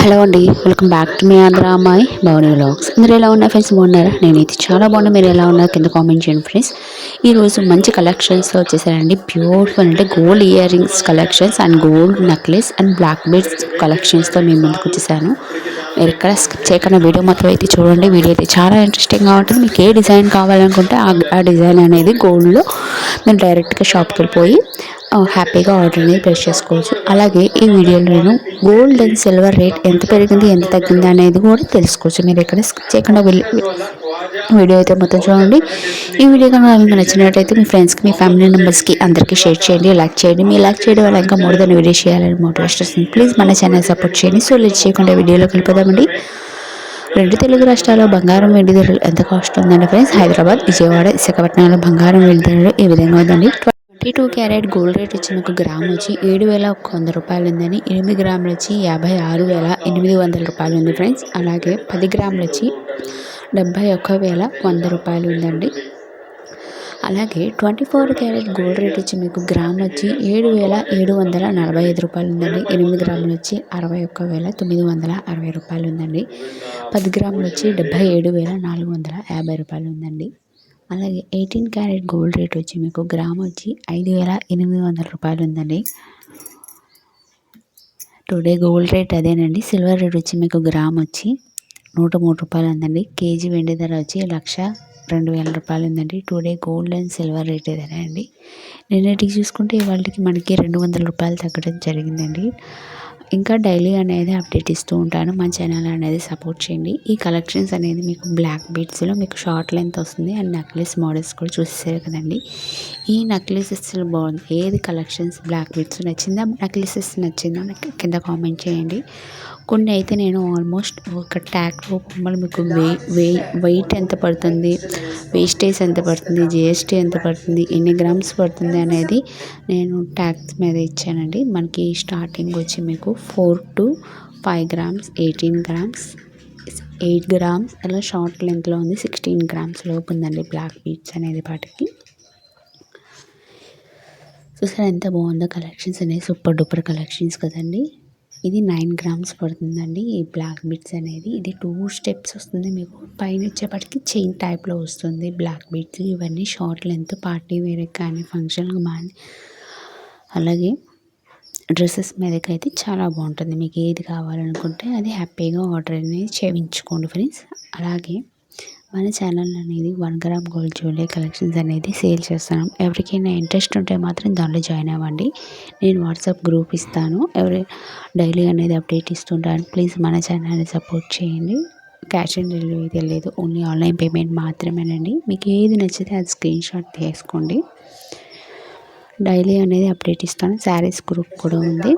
Hello అండి, welcome back to me Andhra అమ్మాయి Bhavani vlogs. మీరు ఎలా ఉన్నారు ఫ్రెండ్స్? బాగున్నారా? నేనైతే చాలా బాగున్నా. మీరు ఎలా ఉన్నారు కింద కామెంట్ చేయండి ఫ్రెండ్స్. ఈరోజు మంచి కలెక్షన్స్తో వచ్చేసారండి. బ్యూటిఫుల్ అంటే gold ear rings collections and gold necklace and black beads కలెక్షన్స్తో మేము ముందుకు వచ్చేసాను. మీరు ఎక్కడ స్కిప్ చేయకుండా వీడియో మాత్రం అయితే చూడండి. వీడియో అయితే చాలా ఇంట్రెస్టింగ్గా ఉంటుంది. మీకు ఏ డిజైన్ కావాలనుకుంటే ఆ డిజైన్ అనేది గోల్డ్లో మీరు డైరెక్ట్గా షాప్కి వెళ్ళిపోయి హ్యాపీగా ఆర్డర్ అనేది ప్లేస్ చేసుకోవచ్చు. అలాగే ఈ వీడియోలో నేను గోల్డ్ అండ్ సిల్వర్ రేట్ ఎంత పెరిగింది, ఎంత తగ్గింది అనేది కూడా తెలుసుకోవచ్చు. మీరు ఎక్కడ స్కిప్ చేయకుండా వీడియో అయితే మొత్తం చూడండి. ఈ వీడియో కనుక మీకు నచ్చినట్టయితే మీ ఫ్రెండ్స్కి, మీ ఫ్యామిలీ మెంబర్స్కి అందరికీ షేర్ చేయండి, లైక్ చేయండి. మీ లైక్ చేయడం వల్ల ఇంకా మోర్ దెన్ వీడియో చేయాలని మోటివేషన్ వస్తుంది. ప్లీజ్ మన ఛానల్ సపోర్ట్ చేయండి. సో లేట్ చేయకుండా వీడియోలోకి వెళ్ళిపోదామండి. రెండు తెలుగు రాష్ట్రాల్లో బంగారం వెండి ధరలు ఎంత కాస్ట్ ఉందండి ఫ్రెండ్స్? హైదరాబాద్, విజయవాడ, విశాఖపట్నంలో బంగారం వెండి ధరలు ఈ విధంగా ఉందండి. 22 క్యారెట్ గోల్డ్ రేట్ వచ్చి మీకు గ్రామ్ వచ్చి 7,100 రూపాయలు ఉందని, 8 గ్రాములు వచ్చి 56,800 రూపాయలు ఉంది ఫ్రెండ్స్. అలాగే 10 గ్రాములు వచ్చి 71,100 రూపాయలు ఉందండి. అలాగే 24 క్యారెట్ గోల్డ్ రేట్ వచ్చి మీకు గ్రామ్ వచ్చి 7,745 రూపాయలు ఉందండి. 8 గ్రాములు వచ్చి 61,960 రూపాయలు ఉందండి. 10 గ్రాములు వచ్చి 77,450 రూపాయలు ఉందండి. అలాగే 18 క్యారెట్ గోల్డ్ రేట్ వచ్చి మీకు గ్రామ్ వచ్చి 5,800 రూపాయలు ఉందండి. టుడే గోల్డ్ రేట్ అదేనండి. సిల్వర్ రేట్ వచ్చి మీకు గ్రామ్ వచ్చి 103 రూపాయలు ఉందండి. కేజీ వెండి ధర వచ్చి 1,02,000 రూపాయలు ఉందండి. Today gold and silver rate ఏదైనా అండి. నిన్నటికి చూసుకుంటే ఇవాళకి మనకి 200 రూపాయలు తగ్గడం జరిగిందండి. ఇంకా డైలీ అనేది అప్డేట్ ఇస్తూ ఉంటాను. మా ఛానల్ అనేది సపోర్ట్ చేయండి. ఈ కలెక్షన్స్ అనేది మీకు బ్లాక్ బీడ్స్లో మీకు షార్ట్ లెంత్ వస్తుంది అండ్ నెక్లెస్ మోడల్స్ కూడా చూసేసారు కదండి. ఈ నెక్లెసెస్ బాగుంది. ఏది కలెక్షన్స్ బ్లాక్ బీడ్స్ నచ్చిందా, నెక్లెసెస్ నచ్చిందా కింద కామెంట్ చేయండి. కొన్ని అయితే నేను ఆల్మోస్ట్ ఒక ట్యాగ్ రూపంలో మీకు వెయిట్ ఎంత పడుతుంది, వేస్టేజ్ ఎంత పడుతుంది, జిఎస్టీ ఎంత పడుతుంది, ఎన్ని గ్రామ్స్ పడుతుంది అనేది నేను ట్యాగ్స్ మీద ఇచ్చానండి. మనకి స్టార్టింగ్ వచ్చి మీకు 4 to 5 గ్రామ్స్, 18 గ్రామ్స్, 8 గ్రామ్స్ అలా షార్ట్ లెంత్లో ఉంది. 16 గ్రామ్స్ లోపు ఉందండి బ్లాక్ బీడ్స్ అనేది వాటికి. చూసారా ఎంత బాగుందో కలెక్షన్స్ అనేది. సూపర్ డూపర్ కలెక్షన్స్ కదండి. ఇది 9 గ్రామ్స్ పడుతుందండి ఈ బ్లాక్ బీడ్స్ అనేది. ఇది 2 స్టెప్స్ వస్తుంది మీకు. పైన వచ్చేపటికి చైన్ టైప్లో వస్తుంది బ్లాక్ బీడ్స్. ఇవన్నీ షార్ట్ లెంత్ పార్టీ వేరే కానీ ఫంక్షన్కి కానీ అలాగే డ్రెస్సెస్ మీదకైతే చాలా బాగుంటుంది. మీకు ఏది కావాలనుకుంటే అది హ్యాపీగా ఆర్డర్ అనేది చేయించుకోండి ఫ్రెండ్స్. అలాగే మన ఛానల్ అనేది 1 గ్రామ్ గోల్డ్ జ్యువెలరీ కలెక్షన్స్ అనేది సేల్ చేస్తున్నాం. ఎవరికైనా ఇంట్రెస్ట్ ఉంటే మాత్రం దాంట్లో జాయిన్ అవ్వండి. నేను వాట్సాప్ గ్రూప్ ఇస్తాను. డైలీ అనేది అప్డేట్ ఇస్తుంటాను. ప్లీజ్ మన ఛానల్ని సపోర్ట్ చేయండి. క్యాష్ ఆన్ డెలివరీ తెలియదు, ఓన్లీ ఆన్లైన్ పేమెంట్ మాత్రమేనండి. మీకు ఏది నచ్చితే అది స్క్రీన్ షాట్ తీసుకోండి. డైలీ అనేది అప్డేట్ ఇస్తాను. శారీస్ గ్రూప్ కూడా ఉంది.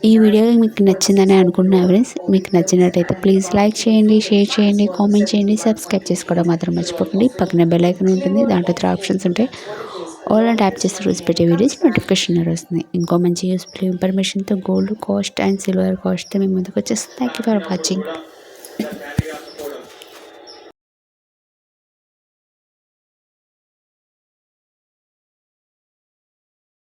ఈ వీడియో మీకు నచ్చిందని అనుకుంటున్నాను ఫ్రెండ్స్. మీకు నచ్చినట్టయితే ప్లీజ్ లైక్ చేయండి, షేర్ చేయండి, కామెంట్ చేయండి, సబ్స్క్రైబ్ చేసుకోవడం మాత్రం మర్చిపోకండి. పక్కన బెల్ ఐకాన్ ఉంటుంది, దాంట్లో 3 ఆప్షన్స్ ఉంటాయి. ఆల్ అని ట్యాప్ చేస్తే రోజు పెట్టే వీడియోస్ నోటిఫికేషన్ వస్తుంది. ఇంకో మంచి యూస్ఫుల్ ఇన్ఫర్మేషన్తో గోల్డ్ కాస్ట్ అండ్ సిల్వర్ కాస్ట్తో మేము ముందుకు వచ్చేస్తాం. Thank you for watching.